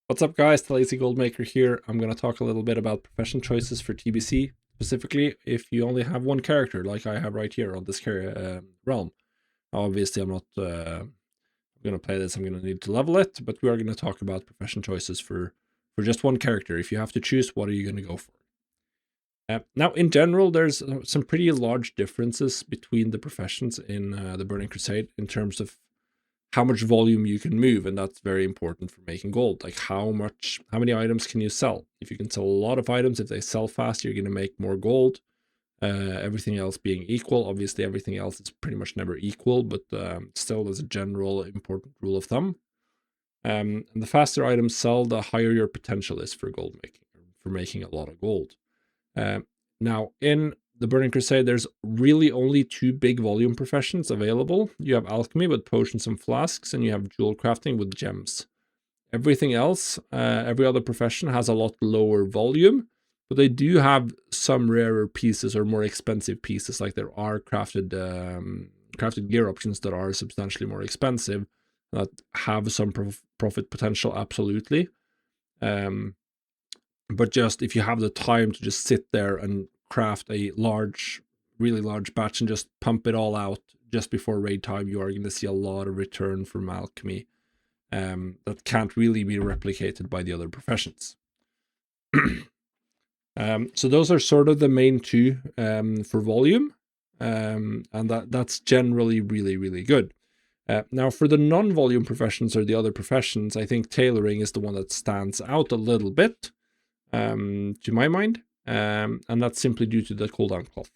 What's up, guys? The Lazy Goldmaker here. I'm going to talk a little bit about profession choices for TBC, specifically if you only have one character, like I have right here on this realm. Obviously, I'm not going to play this. I'm going to need to level it, but we are going to talk about profession choices for just one character. If you have to choose, what are you going to go for? Now, in general, there's some pretty large differences between the professions in the Burning Crusade in terms of how much volume you can move, and that's very important for making gold. Like how many items can you sell? If you can sell a lot of items, if they sell fast, you're going to make more gold. Everything else being equal, obviously everything else is pretty much never equal, but still as a general important rule of thumb. And the faster items sell, the higher your potential is for gold making, for making a lot of gold. Now, in the Burning Crusade, there's really only two big volume professions available. You have Alchemy with potions and flasks, and you have jewel crafting with gems. Everything else, every other profession has a lot lower volume, but they do have some rarer pieces or more expensive pieces. Like there are crafted gear options that are substantially more expensive, that have some profit potential, absolutely. But just if you have the time to just sit there and craft a really large batch and just pump it all out just before raid time, you are going to see a lot of return from Alchemy that can't really be replicated by the other professions. So those are sort of the main two for volume, and that's generally really good. Now, for the non-volume professions or the other professions, I think tailoring is the one that stands out a little bit. To my mind, and that's simply due to the cooldown cloth.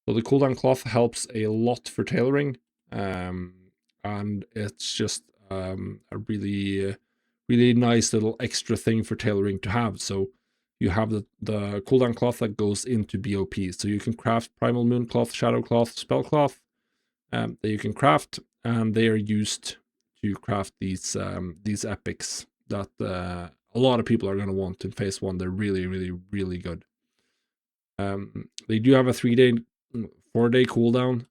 So the cooldown cloth helps a lot for tailoring, and it's just a really nice little extra thing for tailoring to have. So you have the cooldown cloth that goes into BOP, so you can craft primal moon cloth, shadow cloth, spell cloth that you can craft, and they are used to craft these epics that a lot of people are going to want in phase 1. They're really good. They do have a 4-day cooldown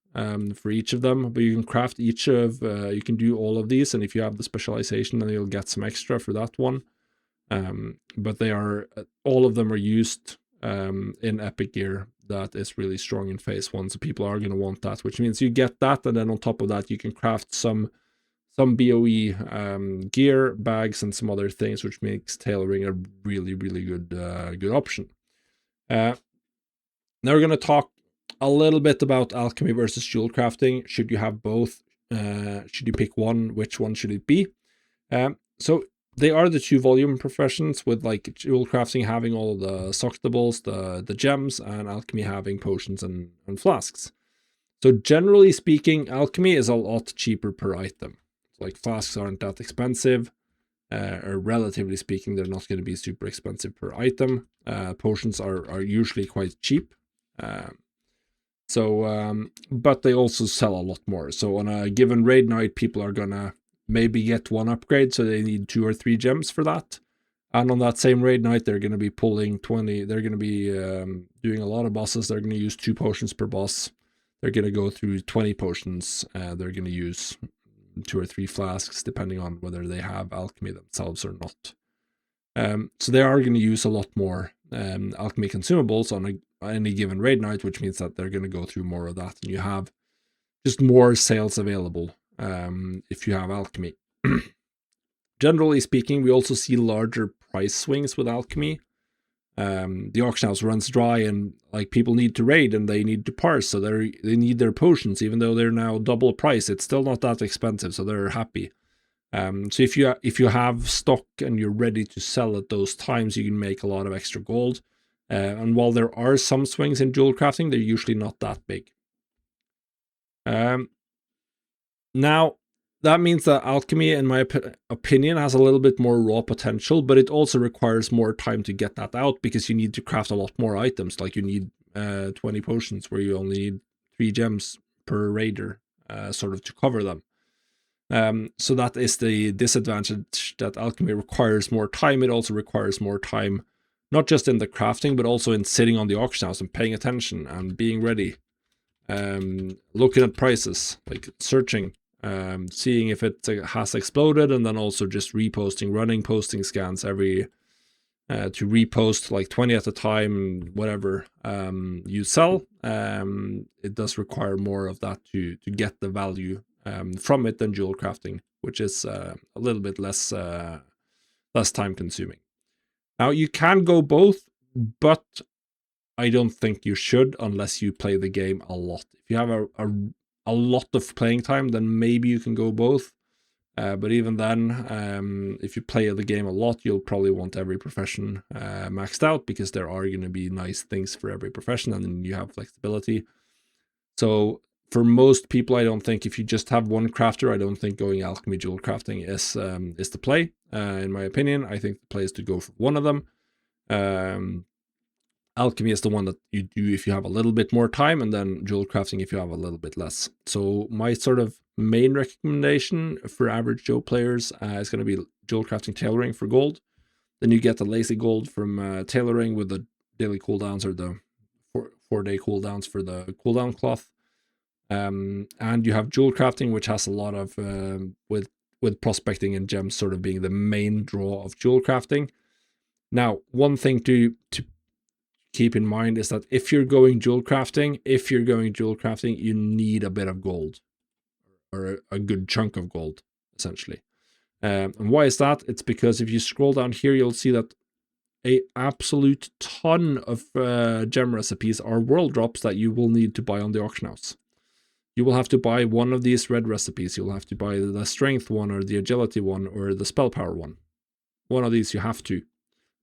for each of them, but you can craft each of, you can do all of these, and if you have the specialization, then you'll get some extra for that one. But they are, all of them are used in epic gear that is really strong in phase 1, so people are going to want that, which means you get that, and then on top of that, you can craft some BOE gear, bags, and some other things, which makes tailoring a really good option. Now we're going to talk a little bit about alchemy versus jewel crafting. Should you have both? Should you pick one? Which one should it be? So they are the two volume professions, with like jewel crafting having all of the socktables, the gems, and alchemy having potions and flasks. So generally speaking, alchemy is a lot cheaper per item. Like flasks aren't that expensive, or relatively speaking, they're not going to be super expensive per item. Potions are usually quite cheap. But they also sell a lot more. So on a given raid night, people are gonna maybe get one upgrade, so they need 2 or 3 gems for that. And on that same raid night, they're going to be pulling 20. They're going to be doing a lot of bosses. They're going to use 2 potions per boss. They're going to go through 20 potions. They're going to use 2 or 3 flasks, depending on whether they have alchemy themselves or not. So they are going to use a lot more alchemy consumables on any given raid night, which means that they're going to go through more of that, and you have just more sales available if you have alchemy. Generally speaking, we also see larger price swings with alchemy. The auction house runs dry, and like people need to raid and they need to parse, so they need their potions, even though they're now double price. It's still not that expensive, so they're happy. So if you have stock and you're ready to sell at those times, you can make a lot of extra gold. And while there are some swings in jewel crafting, they're usually not that big. Now, that means that alchemy, in my opinion, has a little bit more raw potential, but it also requires more time to get that out, because you need to craft a lot more items. Like you need 20 potions, where you only need 3 gems per raider, sort of to cover them. So that is the disadvantage, that alchemy requires more time. It also requires more time, not just in the crafting, but also in sitting on the auction house and paying attention and being ready, looking at prices, like searching. seeing if it has exploded, and then also just reposting, running posting scans every to repost like 20 at a time, whatever you sell. It does require more of that to get the value from it than jewel crafting, which is a little bit less time consuming. Now you can go both, but I don't think you should unless you play the game a lot. If you have a lot of playing time, then maybe you can go both. But even then, if you play the game a lot, you'll probably want every profession maxed out, because there are going to be nice things for every profession, and then you have flexibility. So for most people, I don't think, if you just have one crafter, I don't think going alchemy jewel crafting is the play. In my opinion, I think the play is to go for one of them. Alchemy is the one that you do if you have a little bit more time, and then jewel crafting if you have a little bit less. So my sort of main recommendation for average Joe players is going to be jewel crafting tailoring for gold. Then you get the lazy gold from tailoring with the daily cooldowns, or the 4-day cooldowns for the cooldown cloth. And you have jewel crafting, which has a lot of with prospecting and gems sort of being the main draw of jewel crafting. Now, one thing to keep in mind is that if you're going jewel crafting, you need a bit of gold, or a good chunk of gold, essentially. And why is that? It's because if you scroll down here, you'll see that a absolute ton of gem recipes are world drops that you will need to buy on the auction house. You will have to buy one of these red recipes. You'll have to buy the strength one, or the agility one, or the spell power one. One of these you have to.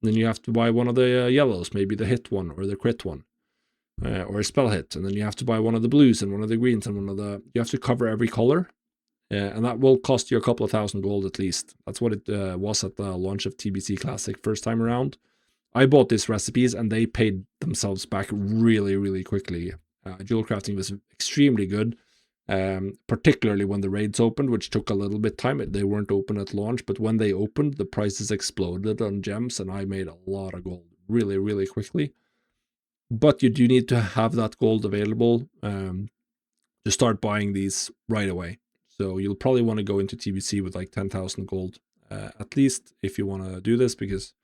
And then you have to buy one of the yellows, maybe the hit one or the crit one, or a spell hit. And then you have to buy one of the blues and one of the greens and one of the... You have to cover every color. And that will cost you a couple of thousand gold at least. That's what it was at the launch of TBC Classic first time around. I bought these recipes and they paid themselves back really, really quickly. Jewel crafting was extremely good, particularly when the raids opened, which took a little bit time. They weren't open at launch, but when they opened, the prices exploded on gems, and I made a lot of gold really, really quickly. But you do need to have that gold available to start buying these right away. So you'll probably want to go into TBC with like 10,000 gold at least if you want to do this, because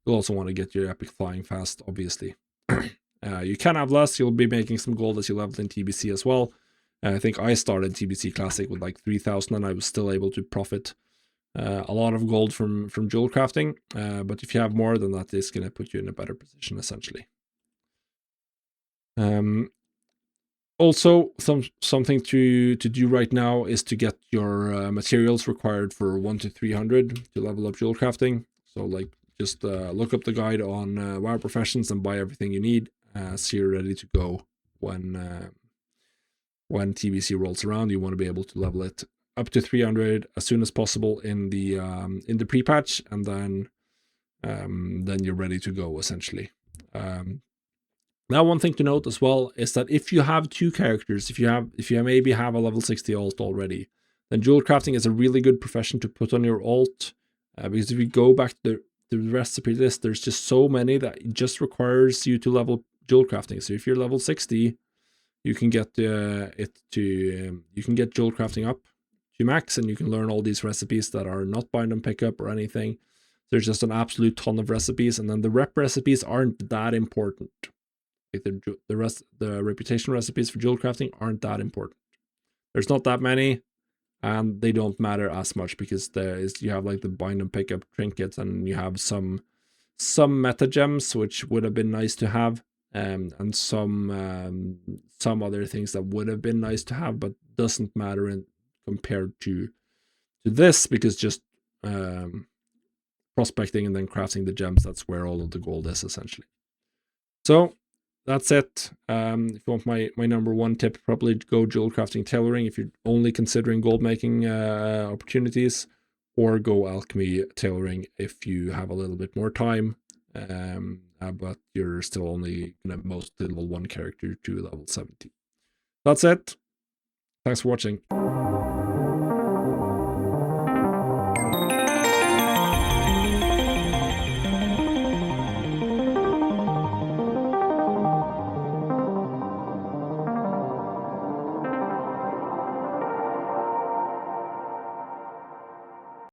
you'll also want to get your epic flying fast, obviously. You can have less. You'll be making some gold as you level in TBC as well. I think I started TBC Classic with like 3,000, and I was still able to profit a lot of gold from jewel crafting. But if you have more than that, it's going to put you in a better position, essentially. Also, something to do right now is to get your materials required for 1 to 300 to level up jewel crafting. So like, just look up the guide on WoW Professions and buy everything you need, so you're ready to go when TBC rolls around. You want to be able to level it up to 300 as soon as possible in the pre-patch, and then you're ready to go, essentially. Now, one thing to note as well is that if you have two characters, if you maybe have a level 60 alt already, then jewel crafting is a really good profession to put on your alt, because if you go back to the recipe list, there's just so many that it just requires you to level jewel crafting. So if you're level 60, you can get you can get jewel crafting up to max, and you can learn all these recipes that are not bind and pick up or anything. There's just an absolute ton of recipes, and then the rep recipes aren't that important. Like the reputation recipes for jewel crafting aren't that important. There's not that many, and they don't matter as much, because you have like the bind and pick up trinkets, and you have some meta gems which would have been nice to have, and some other things that would have been nice to have, but doesn't matter compared to this, because just prospecting and then crafting the gems, that's where all of the gold is, essentially. So that's it. If you want my number one tip, probably go jewel crafting tailoring if you're only considering gold making opportunities, or go alchemy tailoring if you have a little bit more time, but you're still only gonna most level 1 character to level 70. That's it. Thanks for watching.